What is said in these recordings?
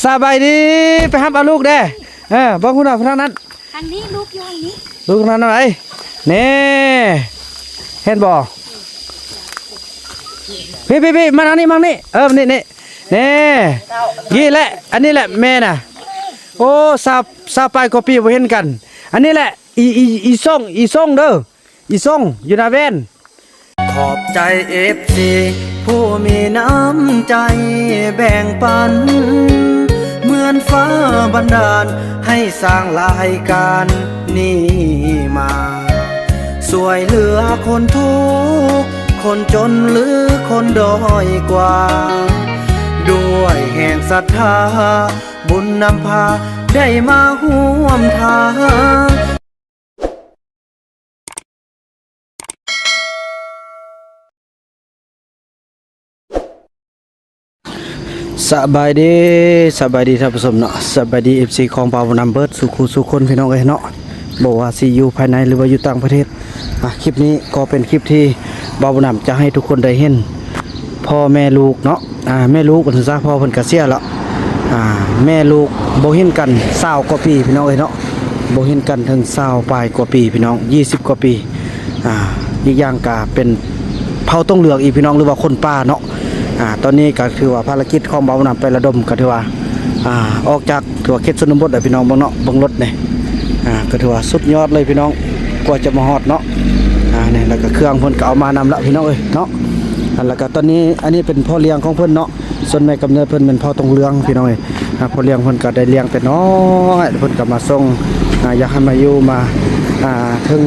สบายดีไปหับเอาลูกเด้บ้องคุณเอาทางนั้นทางนี้ลูกอยู่ทางนี้ลูกทางนั้นอะไรนี่เห็นบ่พี่มาทางนี้มั่งนี่นี่นี่แหละอันนี้แหละแม่น่ะโอ้ซาไปก็ปีบ่เห็นกันอันนี้แหละอีส่งเด้ออีส่งอยู่หน้าแว่นขอบใจ FC ผู้มีน้ำใจแบ่งปันเหมือนฟ้าบันดาลให้สร้างรายการนี้มาสวยเหลือคนทุกข์คนจนหรือคนด้อยกว่าด้วยแห่งศรัทธาบุญนำพาได้มาร่วมทางสบายดีท่านผู้ชมเนาะสบายดี FC ของปาวนัมเบิร์ดสุคนพี่น้องเอ้ยเนาะบอกว่าซีอยู่ภายในหรือว่าอยู่ต่างประเทศคลิปนี้ก็เป็นคลิปที่ปาวนัมจะให้ทุกคนได้เห็นพ่อแม่ลูกเนาะแม่ลูกกันซะพ่อเพิ่นก็เสียแล้วแม่ลูกบ่เห็นกัน20กว่าปีพี่น้องเอ้ยเนาะบ่เห็นกันถึง20ปลายกว่าปีพี่น้อง20กว่าปีอีกอย่างก็เป็นเผ่าต้องเหลืองอีกพี่น้องหรือว่าคนป่าเนาะตอนนี้ก็ถือว่าภารกิจของบ่าวนำไประดมก็ถือว่าออกจากถือว่าเขตชนบทพี่น้องบางเนาะบางรถเนี่ยก็ถือว่าสุดยอดเลยพี่น้องกว่าจะมาฮอดเนาะนี่แล้วก็เครื่องเพิ่นก็เอามานำละพี่น้องเอ้ยเนาะแล้วก็ตอนนี้อันนี้เป็นพ่อเลี้ยงของเพิ่นเนาะส่วนแม่กำเนิดเพิ่นเป็นพ่อตรงเรืองพี่น้องเอ้ยพ่อเลี้ยงเพิ่นก็ได้เลี้ยงแต่น้อยเพิ่นก็มาส่งอยากให้มาอยู่มาถึง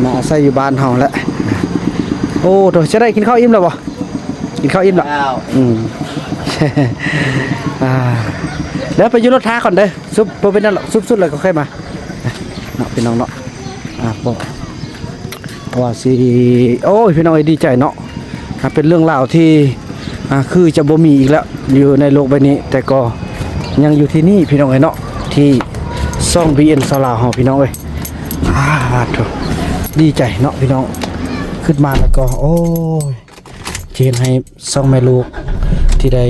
มาอาศัยอยู่บ้านเฮาแล้วโอ้โตจะได้กินข้าวอิ่มแล้วบ่กินข้าวอิ่มหรอแล้วไปยืนรถท้าก่อนเด้อซุปเป็นนั่นหรอซุปสุดเลยก็ค่อยมาเนาะพี่น้องเนาะบอกว่าสิโอ้ยพี่น้องดีใจเนาะเป็นเรื่องราวที่คือจะบ่มีอีกแล้วอยู่ในโลกใบนี้แต่ก็ยังอยู่ที่นี่พี่น้องเนาะที่ซ่อง BN สลาเฮาพี่น้องเอ้ยดีใจเนาะพี่น้องขึ้นมาแล้วก็โอ้ยเห็นให้ซ่องแม่ลูกที่ได้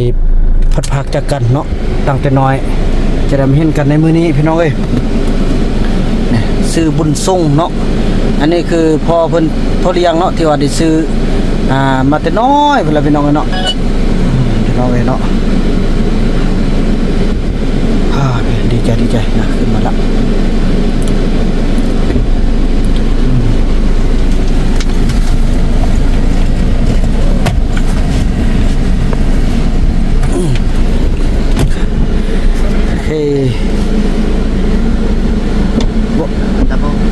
พัดพักจากกันเนาะตั้งแต่น้อยจะได้มาเห็นกันในมื้อนี้พี่น้องเอ้ยซื้อบุญส่งเนาะอันนี้คือพ่อเพิ่นพ่อเลี้ยงเนาะที่ว่าได้ซื้อมาแต่น้อยเพิ่นละพี่น้องเนาะพี่น้องเอ้ยเนาะดีใจนะขึ้นมาละ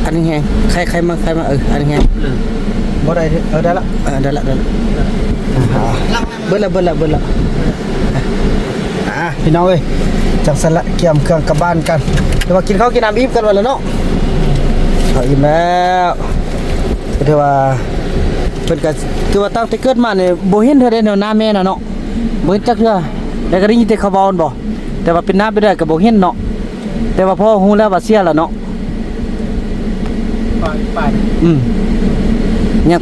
อันนี้ไงใครมาอันนี้ไงบ่ได้ได้ละได้ละเบิ่ละพี่น้องเอ้ยจังซั่นละเกี่ยมเครื่องกลับบ้านกันเดี๋ยวว่ากินข้าวกินน้ำอิ่มกันวันละเนาะข้าวอิ่มแล้วถือว่าเพิ่นก็ถือว่าตั้งแต่เกิดมาเนี่ยบ่เห็นเธอได้แนวหน้าแม่น่ะเนาะบ่เห็นจักเทื่อแต่ก็ได้ยินแต่เขาเว้าบ่แต่ว่าเป็นน้าไปได้ก็บ่เห็นเนาะแต่ว่าพ่อฮู้แล้วว่าเสียแล้วเนาะยัง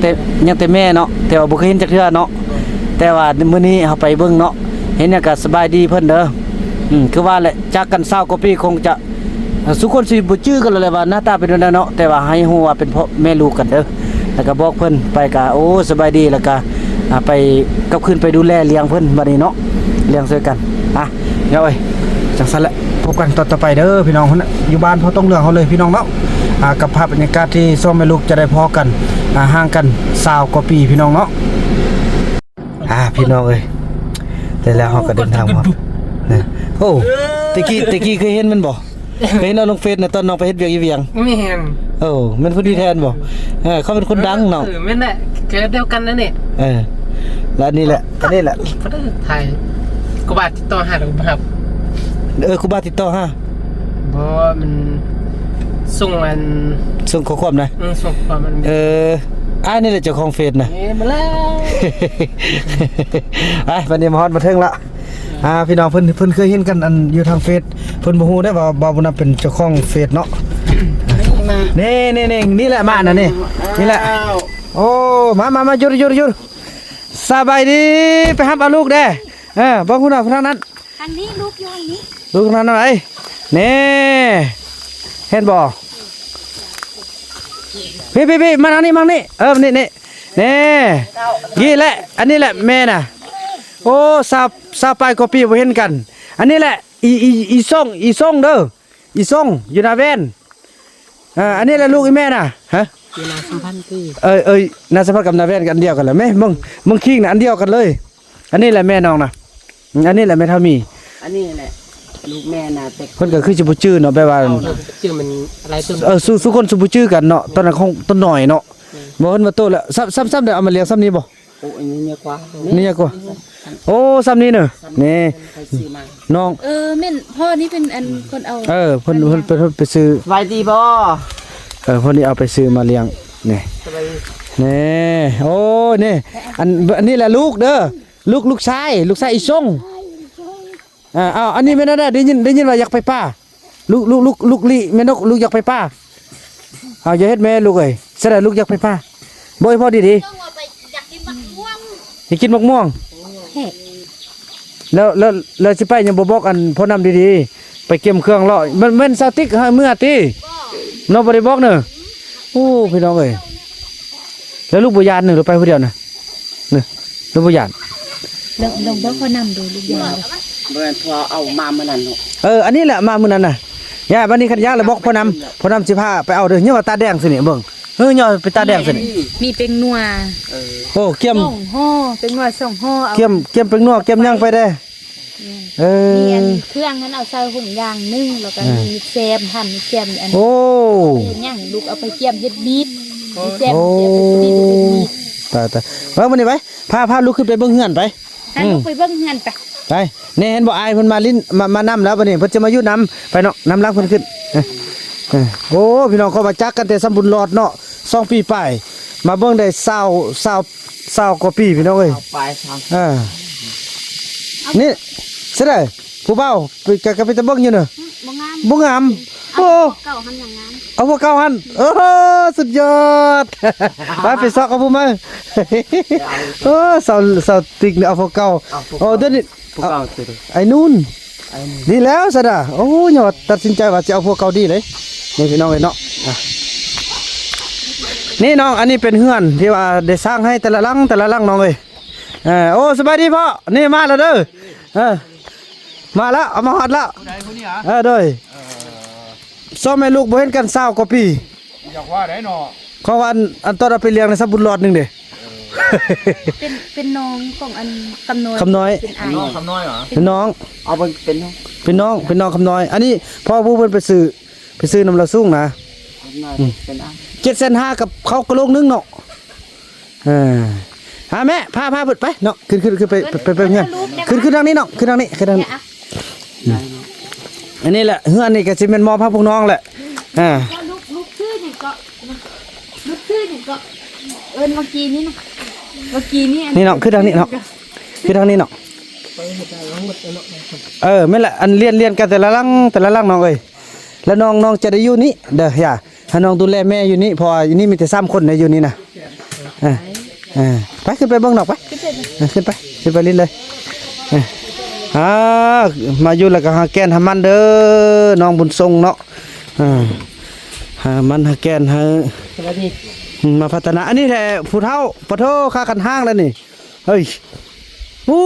แต่แม่เนาะแต่ว่าบ่เคยเห็นจักเทื่อเนาะแต่ว่ามื้อนี้เฮาไปเบิ่งเนาะเห็นก็สบายดีเพิ่นเด้อคือว่าแหละจากกัน20กว่าปีคงจะสุคนสิบ่จื้อกันเลยว่าหน้าตาเป็นจังได๋เนาะแต่ว่าให้ฮู้ว่าเป็นพ่อแม่ลูกกันเด้อแล้วก็บอกเพิ่นไปก็โอ้สบายดีแล้วก็ไปกลับคืนไปดูแลเลี้ยงเพิ่นบัดนี้เนาะเลี้ยงช่วยกันเดี๋ยวเอ้ยจังซั่นแหละพบกันต่อไปเด้อพี่น้องเพิ่นอยู่บ้านพ่อต้องเรื่องเขาเลยพี่น้องเนาะกับภาพบรรยากาศที่ซ่อมแม่ลูกจะได้พอกันห่างกัน20กว่าปีพี่น้องเนาะพี่น้องเอ้ยแต่แล้วเขาก็เดินทางมาโอ้ตะกี้เคยเห็นมันบ่เคยเห็นลงเฟซน่ะตอนน้องไปเฮ็ดเวียงอีเวียงไม่เห็นมันผู้ดีแทนบ่เขาเป็นคนดังเนาะแม่นแหละเกิดเดียวกันนั่นนี่แล้วนี่แหละอันนี้แหละประเทศไทยกูบาติดต่อหาหรือเปล่ากูบาติดต่อฮะบ่มันส่งข้อความนะส่งข้อความมันนี่แหละเจ้าของเฟซนะมาแล้ววันนี้มาฮอดมาถึงละพี่น้องเพิ่นเคยเห็นกันอันอยู่ทางเฟซเพิ่นบ่ฮู้ได้ว่าบ่าวบุญนำเป็นเจ้าของเฟซเนาะนี่แหละมาน่ะนี่แหละโอ้มาหยุดสบายดีไปหับเอาลูกเด้บ้องคุณเอาทางนั้นทาง างนี้ลูกอยู่ทางนี้ ลูกนั้นอะไรนี่เห็นบ่พี่มาทางนี้มาทางนี้นี่นี่แหละอันนี้แหละแม่น่ะโอ้ซาไปกว่าปีบ่เห็นกัน อันนี้แหละอีส่งเด้ออีส่งอยู่หน้าแว่นอันนี้แหละลูกอีแม่น่ะฮะ เวลาสัมพันธ์ที่ น่าสัมพันธ์กับหน้าแว่นกันอันเดียวกันแหละแม่มึงคิงน่ะอันเดียวกันเลย อันนี้แหละแม่น้องน่ะอันนี้แหละแม่เท่ามี อันนี้แหละลูกแม่น่ะแต่ เพิ่นก็คือสิบ่ชื่อเนาะแปลว่า ชื่อมันอะไรตัว สู้คนสิบ่ชื่อกันเนาะตอนนั้นคงต้นหน่อยเนาะบ่เพิ่นมาโตแล้วซ้ำได้เอามาเลี้ยงซ้ำนี้บ่ โอ้อันนี้เนี่ยกว่า นี่กว่าโอ้ซ้ำนี้เนาะนี่ ไปซื้อมา น้อง แม่นพ่อนี่เป็นอันคนเอา เพิ่นไปซื้อ สบายดีบ่ เพิ่นนี่เอาไปซื้อมาเลี้ยงนี่ สบาย นี่โอ้นี่อันนี้แหละลูกเด้อลูกชายอีส่งอันนี้แม่นได้ยินว่าอยากไปป่าลูกลิแม่นกลูกอยากไปป่าอย่าเฮ็ดแม่ลูกเอ้ยแสดงลูกอยากไปป่าบ่ให้พ่อดี ต้องเอาไปอยากกินมะม่วง ๆสิกินมะม่วง เฮ้ แล้วสิไปยังบ่บอกอันพ่อนำดีๆไปเก็บเครื่องเลาะมันสติ๊กเมื่อติน้องบ่ได้บอกเด้อโอ้พี่น้องเอ้ยแล้วลูกบ่ยานนึหรือไปผู้เดียวน่ะนี่ลูกบ่ยาน ลองบอกเขานำดูลูกยา เมื่อพอเอามาเมื่อนั้น อันนี้แหละมามื้อนั้นน่ะย่าบัดนี้คันยาแล้วบอกพ่อนำสิพาไปเอาเด้อเนี่ยว่าตาแดงสินี่เบิ่งเนี่ยไปตาแดงสินี่ มีเป็งนัว โอ้เกี่ยม ส่งห่อเป็งนัวส่งห่อเอา เกี่ยมเป็นนัวเกี่ยมย่างไปได้มีอันเครื่องนั้นเอาใส่หุ่นยางนึ่งแล้วก็มีแซมหั่นแซมอัน โอ้ ย่างลูกเอาไปเกี่ยมเฮ็ดบีบมีแซม โอ้ เกี่ยมเป็นบีบเป็นบีบ ตายว่ามื้อนี้ไปพาลูกขึ้นไปเบิ่งเฮือนไป ให้ลูกไปเบิ่งงานไป ไปนี่เห็นบ่อายเพิ่นมาลิ้นมานำแล้วบัดนี้เพิ่นจะมาอยู่นำไปเนาะนำล้างเพิ่นขึ้นโอ้พี่น้องเขามาจักกันแต่สมบุญรอดเนาะ2 ปีไปมาเบิ่งได้20กว่าปีพี่น้องเอ้ย เอาไปท นี่เสด็จผู้เบาไปกับไปตะเบิ่งอยู่เนาะ บ่งาม บ่งามโอ้ เก่าหันอย่างงาม เอาพวกเก่าหั่นสุดยอดไปซอกเอาผู้มาสาวติ๊กเนี่ยเอาพวกเก่าเดี๋ยวนี้ ำพวกเราตื่น ไอ้นู่นดีแล้วซะดะโอ้ยอดตัดสินใจว่าจะเอาพวกเก่าดีเลยนี่พี่น้องเอ้ยเนาะนี่น้องอันนี้เป็นเฮือนที่ว่าได้สร้างให้แต่ละหลังน้องเอ้ยโอ้สบายดีพ่อนี่มาแล้วเด้อมาแล้วเอามาฮอดแล้วโดยซ้อมแม่ลูกบ่เห็นกัน20กว่าปี อยากว่าได้เนาะ เขาว่าอันตอนเอาไปเลี้ยงในสับบุญรอดหนึงเด้ เป็นน้องของอันคำน้อย คำน้อย เป็นไอ น้องคำน้อยเหรอ เป็นน้อง เอาไปเป็น เป็นน้องคำน้อย อันนี้พ่อผู้เพิ่นไปซื้อน้ำละสูงนะ เป็นอ่ะ 7,500กับเขากระโหลกนึงเนาะหาแม่พาเพิ่นไปเนาะขึ้นไปเฮือนขึ้นทางนี้เนาะขึ้นทางนี้ เนี่ยอ่ะ อันนี้แหละเฮือนนี่ก็สิเป็นหมอพาพวกน้องแหละก็ลูกชื่อนี่ก็ลูกชื่อนี่ก็เมื่อกี้นี่นะเมื่อกี้นี่ นี่เนาะขึ้นทางนี้เนาะขึ้นทางนี้เนาะแม่นแหละอันเรียนกันแต่ละลังน้องเอ้ยแล้วน้องจะได้อยู่นี่เด้อย่าถ้าน้องดูแลแม่อยู่นี่พออยู่นี่มีแต่3คนอยู่นี่นะไปขึ้นไปเบิ่งนอกไปขึ้นไปลิ้นเลยมาอยู่แล้วก็หาแกนหามันเด้อน้องบุญทรงเนาะหามันหาแกนหา สวัสดี มาพัฒนาอันนี้แหละผู้เฒ่าปะโทค่ากันห้างแล้วนี่เฮ้ย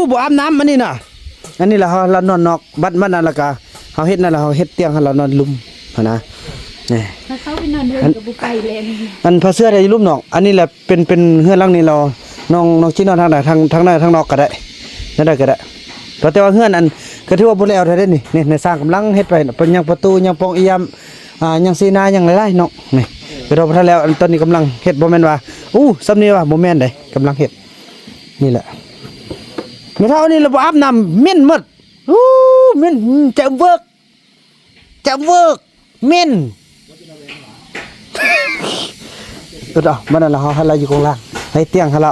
บ่อาบน้ำอันนี้น่ะอันนี้ล่ะเรานอนนอกบัดมันนั่นล่ะก็เฮาเฮ็ดนั่นล่ะเฮาเฮ็ดเตียงให้เรานอนลุมหั่นนะนี่ ถ้าเขาไปนอนเฮือนกับบุไปเลย อันพระเสื้อได้รูปนอกอันนี้แหละเป็นเฮือนหลังนี้เราน้องสินอนทางไหนทางในทางนอกก็ได้นั่นได้ก็ได้แต่ว่าเฮือนอันก็ถือว่าบ่แล้วได้นี่ในสร้างกำลังเฮ็ดไปเป็นยังประตูยังปองอียามยังซีนายังหลายๆเนาะนี่ก็เราบ่ทันแล้วอันตอนนี้กำลังเฮ็ดบ่แม่นว่าซำนี้ว่าบ่แม่นเด้กำลังเฮ็ดนี่แหละไม่เท่านี้เราบ่อาบน้ำเหม็นหมดเหม็นจะเวิร์กเหม็นมันนั่นล่ะเฮาให้เราอยู่ข้างล่างให้เตียงให้เรา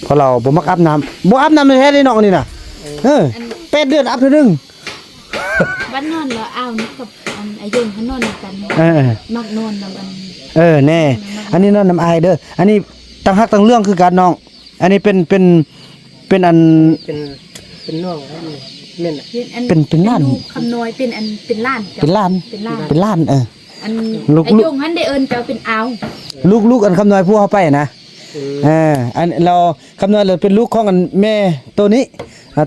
เพราะเราบ่มักอาบน้ำแท้ๆนี่น้องนี่น่ะ8 เดือนอาบเทื่อนึง บ้านนอนแล้วอ้าวนี่กับอันไอ้เยิงเขานอนกันมักนอนแล้วมัน แน่อันนี้นอนน้ำอายเด้ออันนี้ตั้งฮักตั้งเรื่องคือกันน้องอันนี้เป็นอัน เป็นน่วง แม่น เป็นล้าน ลูกคำน้อยเป็นอันเป็นล้านจ้ะ เป็นล้าน เป็นล้าน เป็นล้านอัน ลูก ไอ้ยงหันได้เอิ้นเจ้าเป็นอาว ลูกอันคำน้อยผู้เขาไปนะอันเราคำน้อยเราเป็นลูกของอันแม่ตัวนี้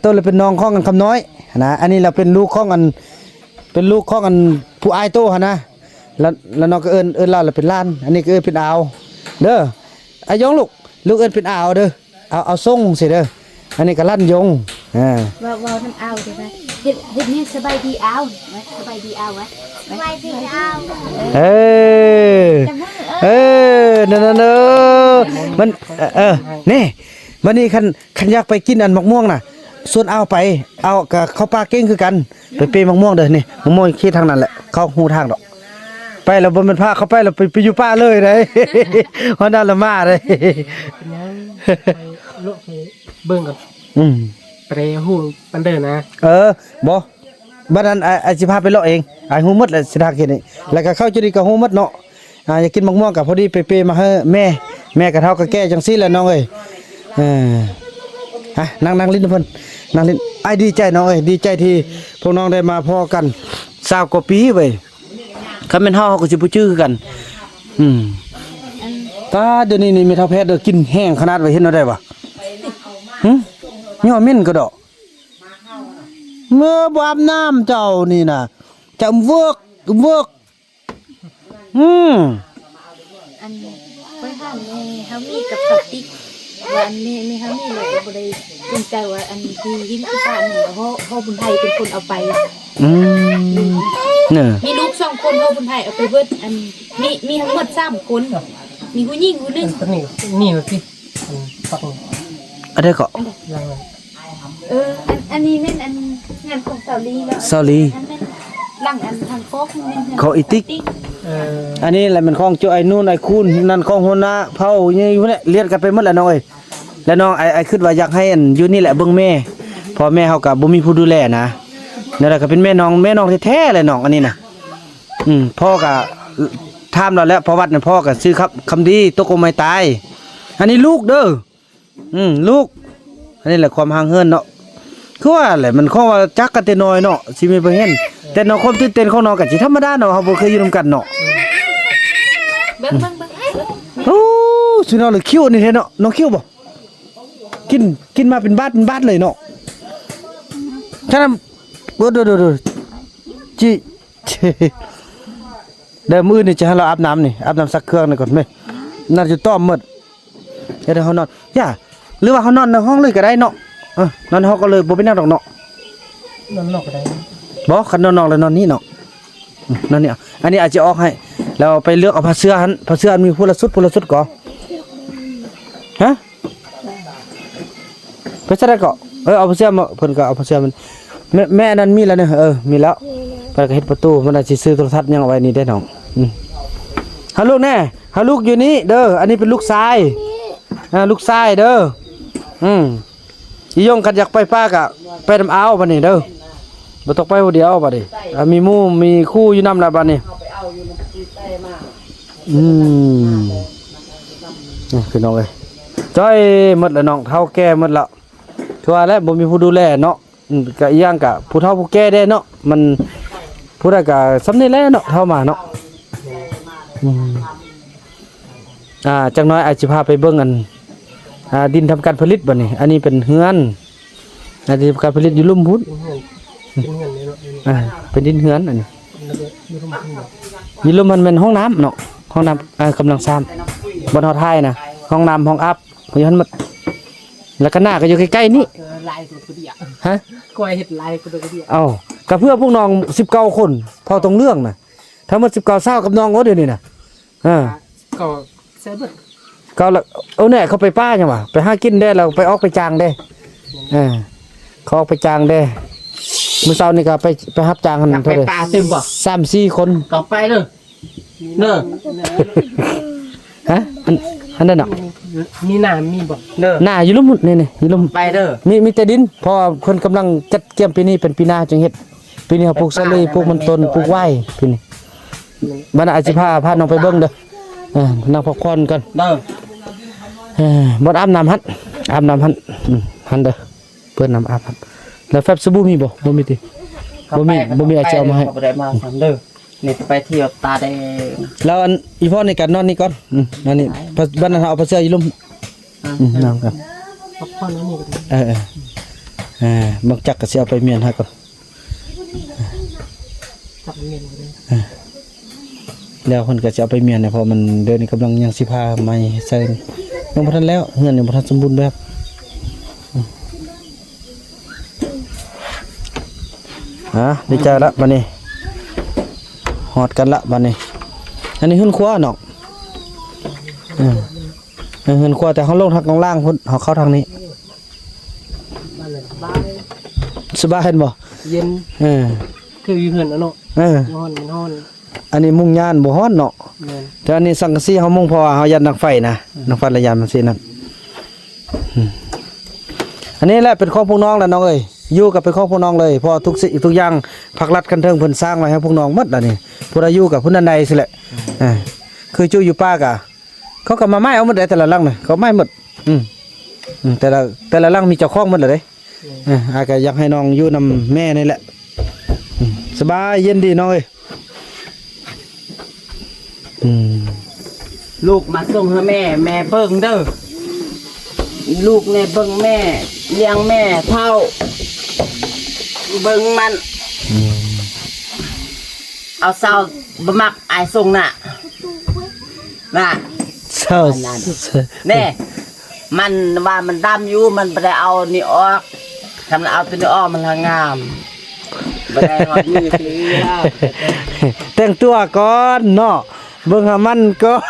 ตัวเราเป็นน้องของอันคำน้อยนะอันนี้เราเป็นลูกของอันเป็นลูกของอันผู้อายโตหั่นนะแล้วน้องก็เอิ้นเราเป็นล้าน อันนี้ก็เอิ้นเป็นอาวเด้ออายองลูกเอิ้นเป็นอาวเด้อเอาส่งสิเด้ออันนี้ก็ลั่นยงว่าน้ำอาวได้ไหมเฮ็ดนี่สบายดีอาวไว้สบายดีอาวไว้สบายดีอาวนั่นมันนี่วันนี้คันอยากไปกินอันมะม่วงน่ะส่วนเอาไปเอากับข้าวปลาเก้งคือกันไปเปมะม่วงเด้อนี่มะม่วงขี้ทางนั้นแหละเข้าหูทางดอกไปแล้วบ่มันพาเข้าไปแล้วไปอยู่ป่าเลยเด้ฮอนดาละมาเด้ลูกเบิ่งก่อนไปฮู้ปันเด้อนะบ่บัดนั้นอาสิพาไปเลาะเองอ้ายฮู้หมดแล้วสิทักเฮ็ดนี่แล้วก็เข้าจุดีก็ฮู้หมดเนาะอยากกินมะม่วงก็พอดีไปเปมาให้แม่ก็เท่าก็แก้จังซี่แหละน้องเอ้ยนั่งลิ้นเพิ่นนั่งลิ้นอ้ายดีใจน้องเอ้ยดีใจที่พวกน้องได้มาพอกัน20กว่าปีเว้ยคันแม่นเฮาก็สิบ่จื้อกันตาเดี๋ยวนี้นี่มีเท่าแพทย์เด้อกินแห้งขนาดไว้เห็นเอาได้บ่ย่อมิ่นก็ดอกเมื่อบ่อาบน้ำเจ้านี่น่ะจะเวิร์กอันไปหาแม่เฮามีกับสติ๊กว่าอันแม่เฮามีเลยบ่ได้สนใจว่าอันที่หินที่บ้านนี่เฮาบุญไทยเป็นคนเอาไปเนี่ยมีลูก2คนเฮาบุญไทยเอาไปเบิดอันมีทั้งหมด3คนมีผู้หญิงผู้นึงนี่สิฟังอะไรก็อันนี้แม่นอันงานของสาลีแล้วสาลีหลังอันทางโป๊กเขาอีติ๊กอันนี้แหละมันของเจ้าไอ้นู่นไอ้คูนนั่นของหัวหน้าเผาอยู่เนี่ยเรียนกันไปหมดแล้วน้องเอ้ยแล้วน้องไอ้คิดว่าอยากให้อันอยู่นี่แหละเบิ่งแม่พ่อแม่เฮาก็บ่มีผู้ดูแลนะนั่นแหละก็เป็นแม่น้องแท้ๆเลยน้องอันนี้น่ะพ่อก็ถามเราแล้วพอวัดน่ะพ่อก็ซื้อคำดีตกลงไม่ตายอันนี้ลูกเด้อลูกอันนี้แหละความห่างเหินเนาะคือว่าแหละมันข้อว่าจักกันแต่น้อยเนาะสิมีบ่เห็นแต่น้องความตื่นเต้นของน้องก็สิธรรมดาเนาะเฮาบ่เคยอยู่นำกันเนาะเบิ่งโอ้สิน้องเลยคิวนี่แท้เนาะน้องคิวบ่กินมาเป็นบาทเลยเนาะฉะนั้นดูจิเดี๋ยวมื้อนี่จะให้เราอาบน้ำนี่อาบน้ำซักเครื่องนี่ก่อนมั้ยน่าจะต้อมหมดเดี๋ยวเฮานอนย่าหรือว่าเฮานอนในห้องเลยก็ได้เนาะนอนในห้องก็เลยบ่เป็นแนวดอกเนาะนอนนอกก็ได้บ่คันนอนนอกแล้วนอนนี่เนาะนอนนี่อันนี้อาจจะออกให้แล้วไปเลือกเอาผ้าเสื้อหันผ้าเสื้อมีผู้ละสุดก่อฮะไปซะได้ก่อเอาผ้าเสื้อมาเพิ่นก็เอาผ้าเสื้อมันแม่นั้นมีแล้วเนี่ยมีแล้วเพิ่นก็เฮ็ดประตูมันอาจสิซื้อโทรทัศน์ยังเอาไว้นี่ได้น้องหาลูกแน่หาลูกอยู่นี่เด้ออันนี้เป็นลูกชายลูกชายเด้ออียงกันอยากไปป้ากะไปนำเอาบัดนี้เด้อบ่ต้องไปผู้เดียวบัดนี้มีหมู่มีคู่อยู่นำแล้วบัดนี้นี่คือน้องเอ้ยจ้อยหมดแล้วน้องเฒ่าแก่หมดแล้วคือว่าแล้วบ่มีผู้ดูแลเนาะก็อีหยังก็ผู้เฒ่าผู้แก่ได้เนาะมันผู้ใดก็สำนี้แหละเนาะเฒ่ามาเนาะจังน้อยอาจสิพาไปเบิ่งกันดินทำการผลิตบ่นี่อันนี้เป็นเฮือนดินทำการผลิตอยู่ลุ่มพุ้นเป็นดินเฮือนอันนี้อยู่ลุ่มมันเป็นห้องน้ำเนาะห้องน้ำกำลังสร้างบนหอไทยนะห้องน้ำห้องอัพอยู่หันหมดแล้วก็หน้าก็อยู่ใกล้ๆนี่ลายตัวเดียวฮะก้อยเห็ดลายตัวเดียวกับเพื่อพวกน้อง19คนพอตรงเรื่องน่ะถ้ามัน19 20กับน้องก็เดี๋ยวนี้น่ะก็เซเบิดก็เนี่ยเขาไปป้าจังหวะไปหากินได้เราไปออกไปจางได้เขาออกไปจางได้มื้อเช้านี่ก็ไปรับจางกันเท่าไหร่เต็มบ่3-4 คนต่อไปเด้อฮะอันนั้นเนาะมีหน้ามีบ่หน้าอยู่ลุ่มนี่อยู่ลุ่มไปเด้อมีแต่ดินพอเพิ่นกำลังจัดเกี่ยมปีนี้เป็นปีหน้าจังเฮ็ดปีนี้เขาปลูกสะลีปลูกมันต้นปลูกไว้ปีนี้บัดน่ะอาจสิพาน้องไปเบิ่งเด้อนั่งพักผ่อนกันเด้อบ่อาบน้ำหันเด้อเพิ่นน้ำอาบ แล้วแฟบสบู่มีบ่มีติบ่มีอาจจะเอามาให้ บ่ได้มาซ้ํเด้อนี่ไปเที่ยวตาแดง แล้วอันอีพ่อในการนอนนี่ก่อนนอนนี่บ้านนั้นเอาผ้าเสื้ออีลุ่มนอนกัน พักผ่อนนี่ก็ได้ มักจักก็สิเอาไปเมียนให้ก่อน จับเงินก็ได้ แล้วเพิ่นก็สิเอาไปเมียนเนี่ยเพราะมันเดือนนี้กำลังยังสิพาใหม่ใส่ยังบ่ทันแล้วเฮือนยังบ่ทันสมบูรณ์แบบดีใจละบัดนี้ฮอดกันละบัดนี้อันนี้เฮือนครัวเนาะเฮือนครัวแต่เฮาลงทางล่างพุ่นเฮาเข้าทางนี้ บ้านเลยสบาย สบายเห็นบ่ เย็นคืออยู่เฮือนเนาะนอน อันนี้มุงย่านบ่ฮ้อนเนาะ แม่น แต่อันนี้สังกะสีเฮามุงเพราะว่าเฮายัดนักไฟนะนักไฟระยะมันสินั่นอันนี้แหละเป็นของพวกน้องแหละน้องเอ้ยอยู่กับเป็นของพวกน้องเลยเพราะทุกสิ่งทุกอย่างภาครัฐคันเทิงเพิ่นสร้างไว้ให้พวกน้องหมดล่ะนี่ผู้ใดอยู่กับผู้นั้นใดสิแหละคือจู่อยู่ป้ากะเขาก็มาไม้เอาหมดได้แต่ละหลังน่ะเขาไม้หมดแต่ละหลังมีเจ้าของหมดเลยเด้อาก็อยากให้น้องอยู่นำแม่นี่แหละสบายเย็นดีน้องเอ้ย ลูกมาส่งให้แม่เบิ่งเด้อลูกเนี่ยเบิ่งแม่เลี้ยงแม่เท่าเบิ่งมันเอาเศร้าบ่มักอายส่งน่ะเศร้า แน่มันว่ามันดำอยู่มันบ่ได้เอานี่ออกทำเอาตัวนี้ออกมันละงามบ่ได้ฮอดมือเสีย แต่งตัวก่อนเนาะเบิ่งหามันก่อน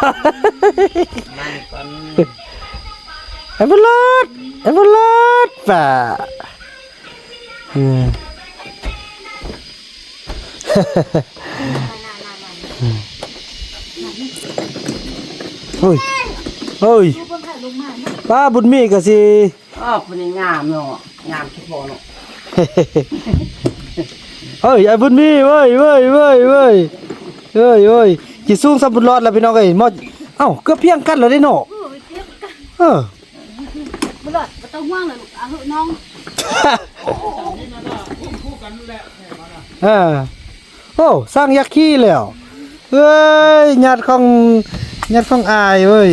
ไอ้บุญรอดป่ะเฮ้ยป้าบุญมีก็สิ คนนี้งามเนาะงามทุกคนเนาะ เฮ้ยไอ้บุญมีเว้ยกี่สูงสับบุญรอดแล้วพี่น้องเอ้ยหมดเอ้าก็เพียงกันแล้วได้เนาะบ่รอดบ่ต้องห่วงเลยลูกเอาน้อง โอ้สร้างยักษ์ขี้แล้วเอ้ยญาติของอายเว้ย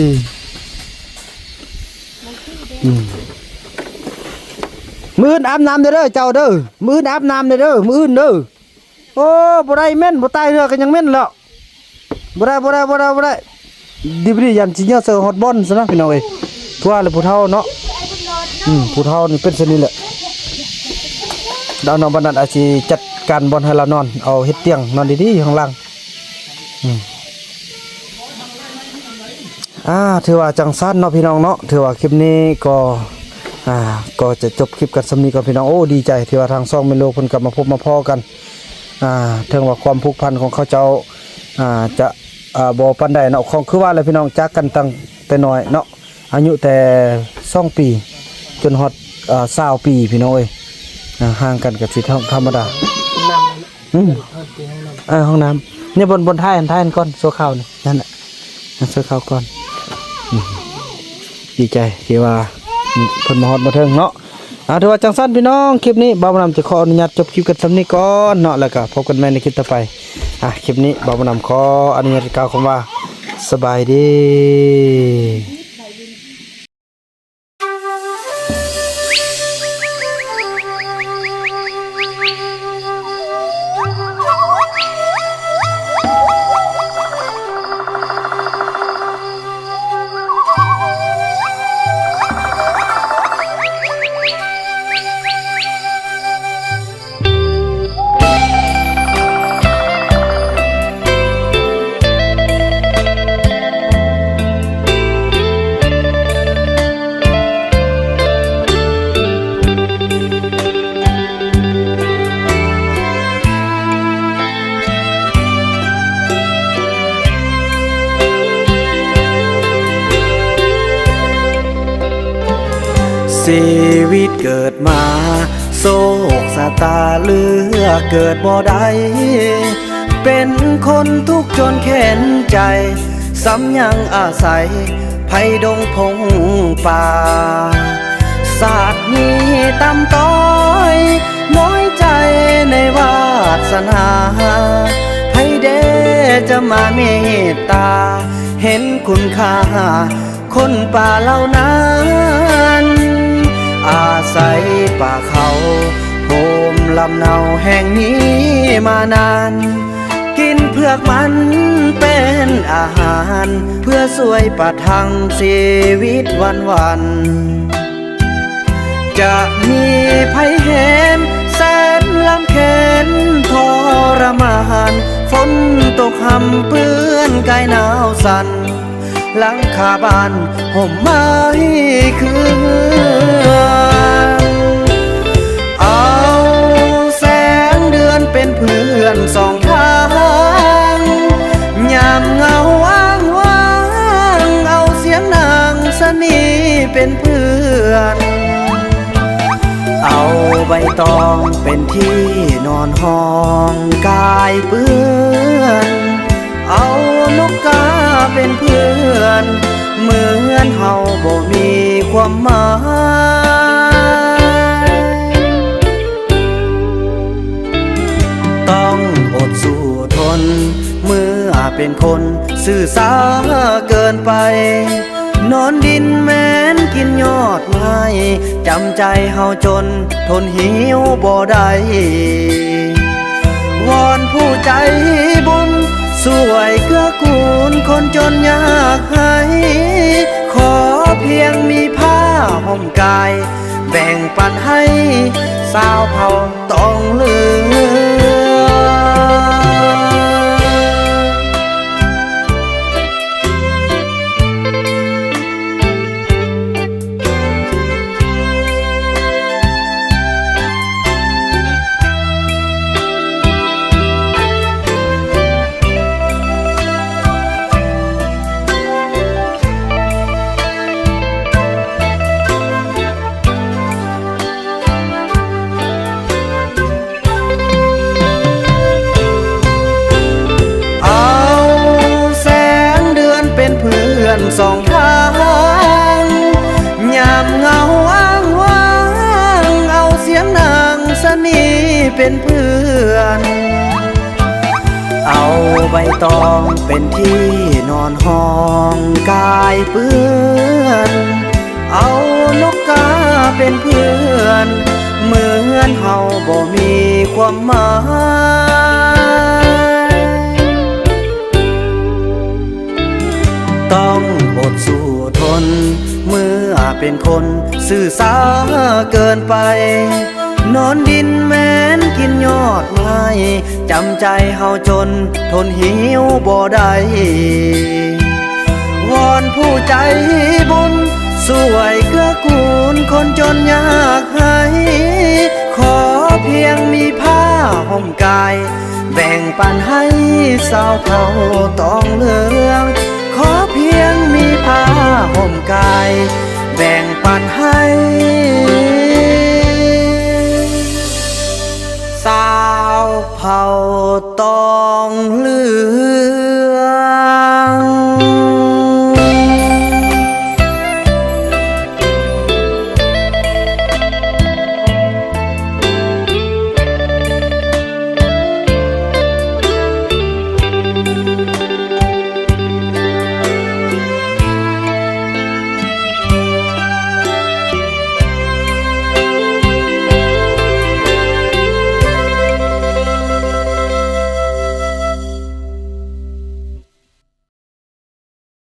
มื้ออาบน้ำเด้อเจ้าเด้อมื้ออาบน้ำเด้อมื้ออื่นเด้อโอ้บ่ได้แม่นบ่ตายเด้อก็ยังแม่นแล้วบ่ได้ดิบยันสิเยอะเซอร์ฮอตบอลซะนะพี่น้องเอ้ยทั่วเลยผู้เฒ่าเนาะผู้เฒ่านี่เป็นซะนี่แหละดาวน้องบันนัดอาจสิจัดการบอลให้เรานอนเอาเฮ็ดเตียงนอนดีๆข้างล่างถือว่าจังซั่นเนาะพี่น้องเนาะถือว่าคลิปนี้ก็จะจบคลิปกันสำนี้ก่อนพี่น้องโอ้ดีใจที่ว่าทางซ่องเมโลเพิ่นกลับมาพบมาพ้อกันถึงว่าความผูกพันของเขาเจ้าจะบ่ปานใดเนาะของคือว่าอะไรพี่น้องจักกันตั้งแต่น้อยเนาะอายุแต่2ปีจนฮอด20ปีพี่น้องเอ้ยห่างกันก็สิธรรมดาห้องน้ำเนี่ยบนท้ายก่อนโซข้าวนี่นั่นน่ะโซข้าวก่อนดีใจที่ว่าเพิ่นมาฮอดมาถึงเนาะถือว่าจังซั่นพี่น้องคลิปนี้บ่าวบ่นำจะขออนุญาตจบคลิปกันสำนี้ก่อนเนาะแล้วก็พบกันใหม่ในคลิปต่อไปคลิปนี้บ่าวบ่นำขออนุญาตกล่าวคำว่าสบายดี ชีวิตเกิดมาโศกสตาเลือเกิดบ่ได้เป็นคนทุกข์จนแค้นใจซ้ำยังอาศัยไผดงพงป่า ศาสตร์นี้ตำต้อย น้อยใจในวาสนาไผเดจะมาเมตตา เห็นคุณค่าคนป่าเหล่านั้นอาศัยป่าเขาโฮมลำเนาแห่งนี้มานานกินเผือกมันเป็นอาหารเพื่อสวยประทังชีวิตวันจะมีภัยเห็นแสนลำเค็นทรมานฝนตกหำเปื้อนกายหนาวสั่นหลังคาบ้านห่มไม้คือเอาแสงเดือนเป็นเพื่อนสองทางยามเงาว้างเอาเสียงนางสนีเป็นเพื่อนเอาใบตองเป็นที่นอนห้องกายเปื้อนเอานกกาเป็นเพื่อนเหมือนเฮาบ่มีความหมายต้องอดสู้ทนเมื่อเป็นคนซื่อสาเกินไปนอนดินแม้นกินยอดไม้จำใจเฮาจนทนหิวบ่ได้วอนผู้ใจบุญสวยเกื้อกูลคนจนยากให้ขอเพียงมีผ้าห่มกายแบ่งปันให้สาวเผ่าต้องเหลือสองทางยามเงาว้างเอาเสียงนางสนีเป็นเพื่อนเอาใบตองเป็นที่นอนห้องกายเปื้อนเอานกกาเป็นเพื่อนเหมือนเฮาบ่มีความหมายต้องอดสู้ทนเมื่อเป็นคนซื่อสาเกินไปนอนดินแม้นกินยอดไม้จำใจเฮาจนทนหิวบ่ได้วอนผู้ใจบุญสวยเกื้อกูลคนจนยากให้ขอเพียงมีผ้าห่มกายแบ่งปันให้สาวเผ่าต้องเหลืองขอเพียงมีผ้าห่มกายแบ่งปันให้สาวเผ่าต้องเหลือง